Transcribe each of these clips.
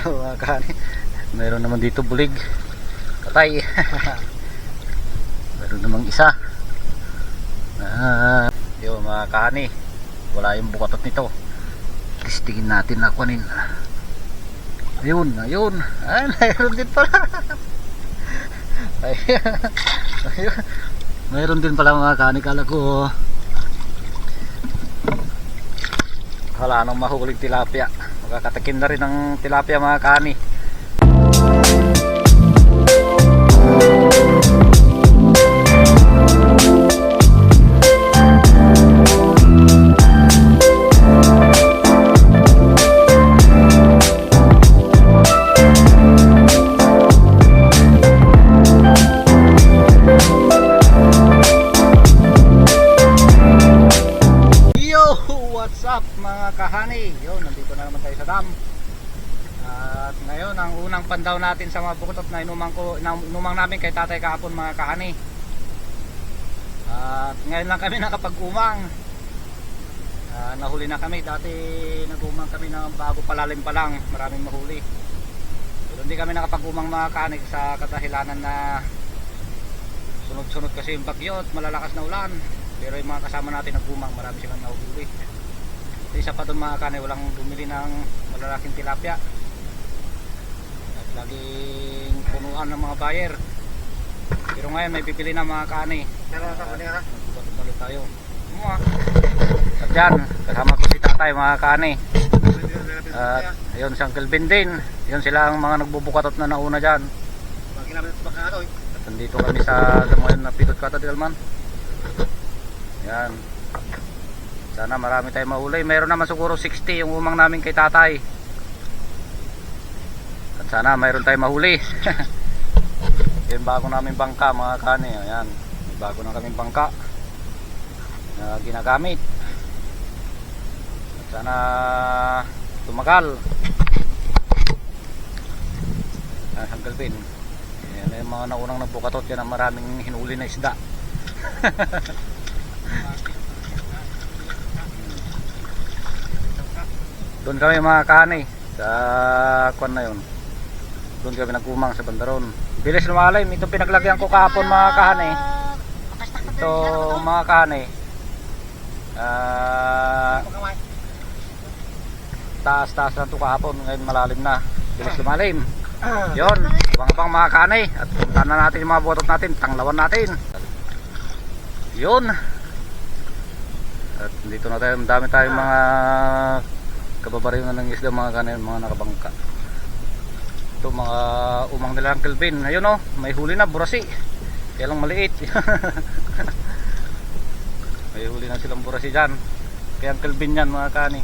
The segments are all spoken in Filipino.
Mga kani, meron naman dito bulig, patay. Meron namang isa. Yun mga kani, wala yung bukatot nito. Testingin natin na kunin. Ayun, ayun. Mayroon din pala. Ayun. Mayroon din pala mga kani. Kala ko wala nang mahuling tilapia. Magkakatakim na rin ng tilapia mga kani. What's up mga kahani? Yun, nandito na naman tayo sa dam. At ngayon ang unang pandaw natin sa mga bukutot na inumang namin kay tatay kahapon mga kahani. At ngayon lang kami nakapag-umang. Nahuli na kami. Dati nag-umang kami ng bago palalim pa lang, maraming mahuli. Pero hindi kami nakapag-umang mga kahani sa kadahilanan na sunod-sunod kasi yung bagyo at malalakas na ulan. Pero yung mga kasama natin nag-umang, marami silang nahuli. Isa pa doon mga kani, walang bumili ng malalaking tilapia at laging punuan ng mga buyer. Pero ngayon may pipili na mga kani. Magbubat tayo at dyan kasama ko si tatay mga kani. At ayun si Uncle Ben din. Yun sila ang mga nagbubukatot na nauna dyan. At nandito kami sa Damoyan na Pidot Kata Dilman. Yan, sana marami tayong mahuli. Meron naman siguro 60 yung umang namin kay tatay. At sana mayroon tayong mahuli. Yung bago namin bangka mga kani. Ayan, bago na kaming bangka na ginagamit. At sana tumagal. Uncle Ben, ayan, yung mga naunang nagbukatot. Yan ang maraming hinuli na isda. Doon kami mga kani sa kwan na yun. Doon kami nagumang sa bandaron. Bilis lumalim. Itong pinaglagyan ko kahapon mga kani. Ito mga kani, taas na ito kahapon. Ngayon malalim na. Bilis lumalim. Yun, pang mga kani. At punta na natin yung mga botot natin. Tanglawan natin. Yun. At dito na tayo. Dami tayong mga kababariw na ng isda mga kanin, mga nakabangka. Ito mga umang nila Uncle Ben. Ayun o, may huli na, burasi. Kaya lang maliit. May huli na silang burasi dyan. Kaya Uncle Ben yan mga kanin.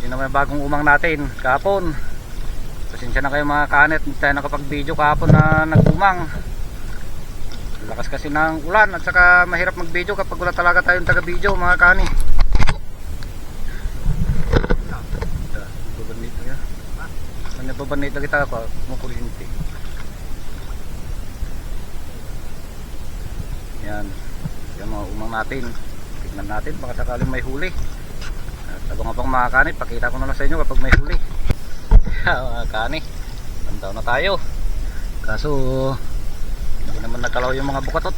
Yun naman yung bagong umang natin kahapon. Pasensya na kayo mga kanin, hindi tayo nakapag video kahapon na nag-umang. Lakas kasi ng ulan at saka mahirap mag video kapag wala talaga tayong taga video mga kanin. Nababanit na kita ako mukuryente. Yan, yung mga umang natin. Tignan natin baka sakaling may huli. At abang-abang mga kani, pakita ko na lang sa inyo kapag may huli. Mga kani, lantaw na tayo. Kaso hindi naman nagkalaw yung mga bukatot.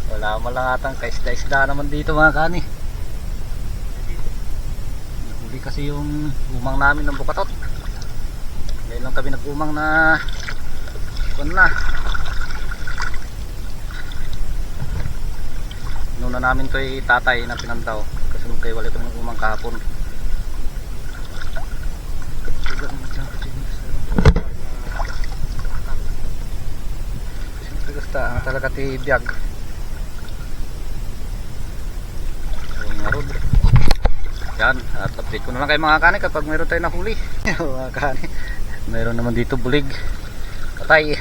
Wala man lang atang kaisda-isda naman dito mga kani. Kasi yung umang namin ng bukatot. Ngayon lang kami nag-umang na kung na nuna namin to ay tatay na pinandaw kasi kayo wala kami nag-umang kahapon. Gusta ang talaga ti biyag yung marod. Yan, at update ko na lang kayo mga kani kapag mayroon tayo nahuli. Mga kani, mayroon naman dito bulig, patay.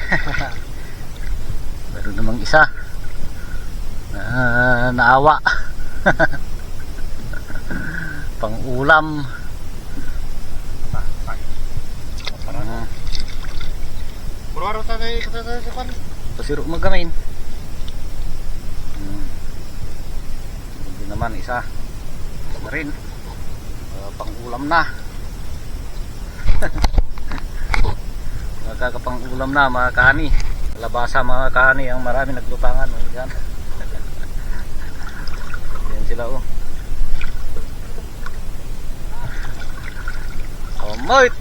Mayroon namang isa naawa. Pang ulam. Puro tayo sa pan. Pasiro magamain. Hindi naman isa. Isa rin. Magkakapang-ulam na. Magkakapang-ulam na mga kani. Labasa mga kani ang marami naglupangan. Yan. Yan sila oh. Oh, moit.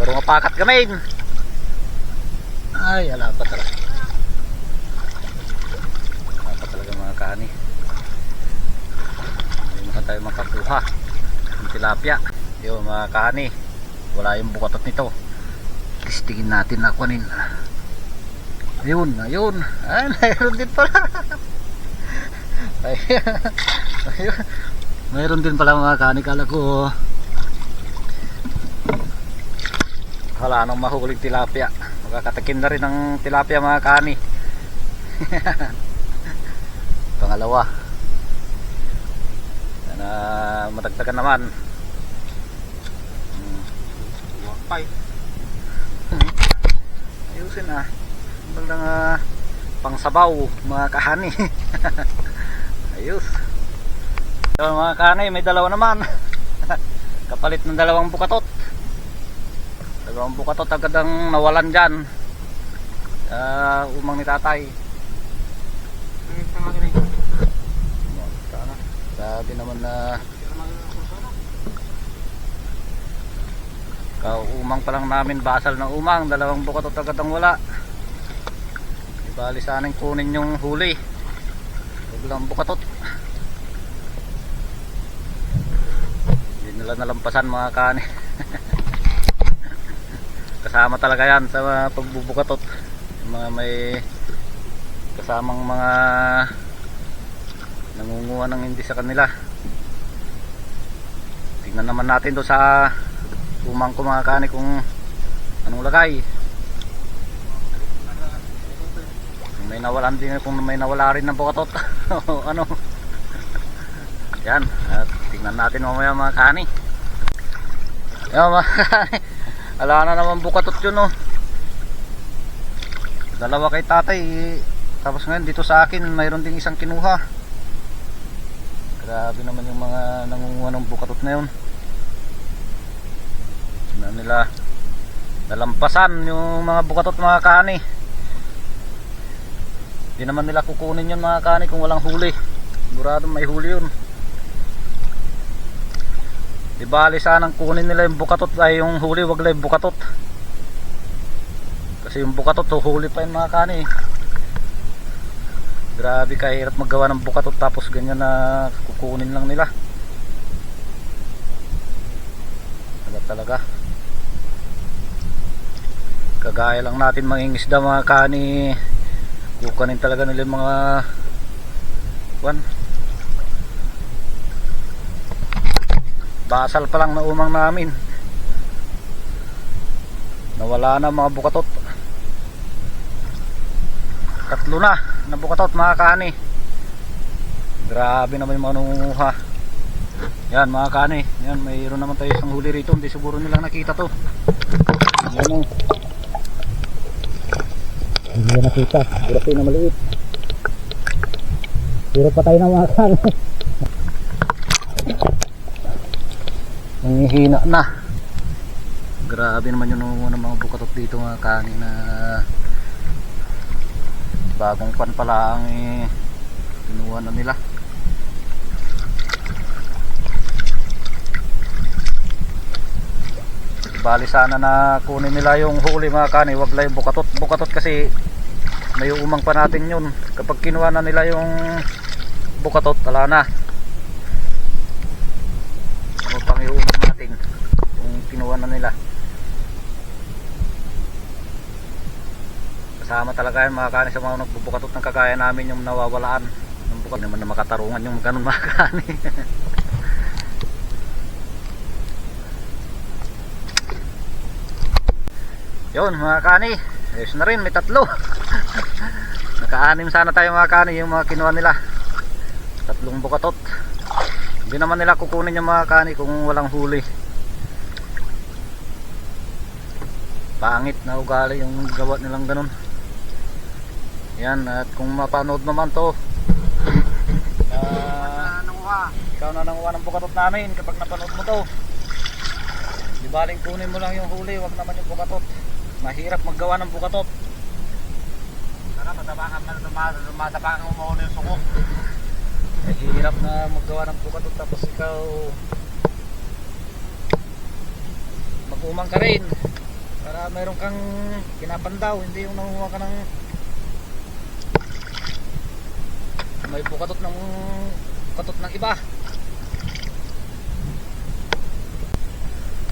Baru mapakat gamin. Ay, ala pa talaga. Ala pa talaga mga kani. Hindi na tayo makakuha ng tilapia. Yung mga kani, wala yung bukatot nito. Testingin natin na kunin. Ayun, ayun. Ay, mayroon din pala. Ayun. Mayroon din pala mga kani. Kala ko wala nang mahuling tilapia. Magkakatakin na rin ng tilapia mga kani. Pangalawa. Sana matagtagan naman. Wakpay. Ayusin ah. Bandang pangsabaw mga kahani. Ayos. So, mga kahani, may dalawa naman. Kapalit ng dalawang bukatot. Dalawang bukatot agad ang nawalan dyan. Umang ni tatay. Sabi naman na kaumang pa lang namin, basal na umang, dalawang bukatot agad ang wala. Ibali sanang kunin yung huli. Biglang bukatot. Hindi nila nalampasan mga kani. Kasama talaga yan sa pagbubukatot. Yung mga may kasamang mga nangunguha ng hindi sa kanila. Tingnan naman natin do sa umang ko mga kani kung anong lagay. Kung may nawalan din, kung may nawala rin ng bukatot. Ano yan, at tingnan natin mamaya mga kani. Yan mga kani, ala na naman bukatot yun oh. Dalawa kay tatay, tapos ngayon dito sa akin mayroon ding isang kinuha. Grabe naman yung mga nangunguha ng bukatot na yun. Na nila nalampasan yung mga bukatot mga kani. Hindi naman nila kukunin yun mga kani kung walang huli. Sigurado may huli yun. Di bali sanang kunin nila yung bukatot ay yung huli, wag lang yung bukatot. Kasi yung bukatot huli pa yung mga kani. Grabe kahirap maggawa ng bukatot tapos ganyan na kukunin lang nila. Talaga. Kagaya lang natin mangingisda mga kani, kukunin talaga nila yung mga basal pa lang na umang namin, nawala na mga bukatot. Tatlo na bukatot mga kani. Grabe naman yung mga nangunguha. Yan mga kani, yan mayroon naman tayo isang huli rito, hindi siguro nilang nakita to. Yan o, hindi na nakita, grabe na maliit, pero patay na mga kani. Nangihina na. Grabe naman yung nangunguha ng mga bukatot dito mga kani, na bagong pan pala ang kinuha na nila. Bali sana na kunin nila yung huli mga kani, wag lang yung bukatot. Bukatot kasi may umang pa natin yun. Kapag kinuha na nila yung bukatot, wala na. Ano pang iumang natin yung kinuha na nila. Kasama talaga yan mga kani sa mga nagbubukatot ng kagaya namin, yung nawawalaan ng bukat. Naman na makatarungan yung ganun mga kani. Yun mga kani, ayos na rin, may tatlo. Naka-anim sana tayo mga kani, yung mga kinuha nila. Tatlong bukatot. Hindi naman nila kukunin yung mga kani kung walang huli. Pangit na ugali yung gawa nilang ganun. Yan, at kung mapanood naman to, ikaw na nanguha ng bukatot namin kapag napanood mo to. Di baling kunin mo lang yung huli, wag naman yung bukatot. Mahirap maggawa ng bukatot. Sana matapakan mo muna yung suko. Mahirap na maggawa ng bukatot tapos ikaw mag-umang ka rin para mayroon kang pinapandaw, hindi yung nanguha ka ng may bukatot ng iba.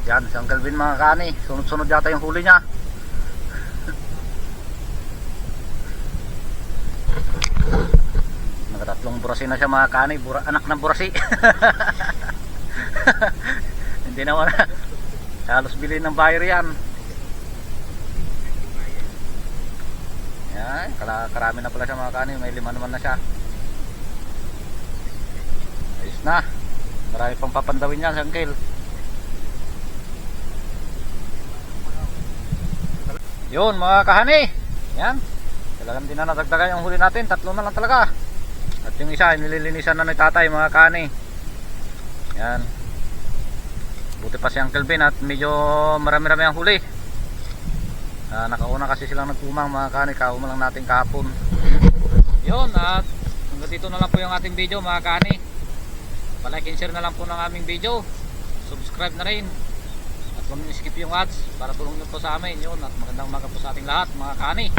Yan, si Uncle Vin mga kani, sunod-sunod yata yung huli niya. Nagatatlong burasi na siya mga kani, anak ng burasi. Hindi naman halos bilhin ng buyer yan. Yan, karami na pala siya mga kani, may 5 naman na siya. Ayos na, marami pang papandawin yan si Uncle. Yun mga kahani, yan, talagang din na nadagdagan yung huli natin, 3 na lang talaga. At yung isa nililinisan na ni tatay mga kahani. Yan, buti pa si Uncle Ben at medyo marami-rami ang huli. Nakauna kasi silang nagkumang mga kahani, kauma lang natin kahapon. Yun, at hanggang dito na lang po yung ating video mga kahani. Palike and share na lang po ng aming video, subscribe na rin. Huwag nyo skip yung ads para tulong nyo po sa amin yun. At magandang umaga po sa ating lahat mga kani.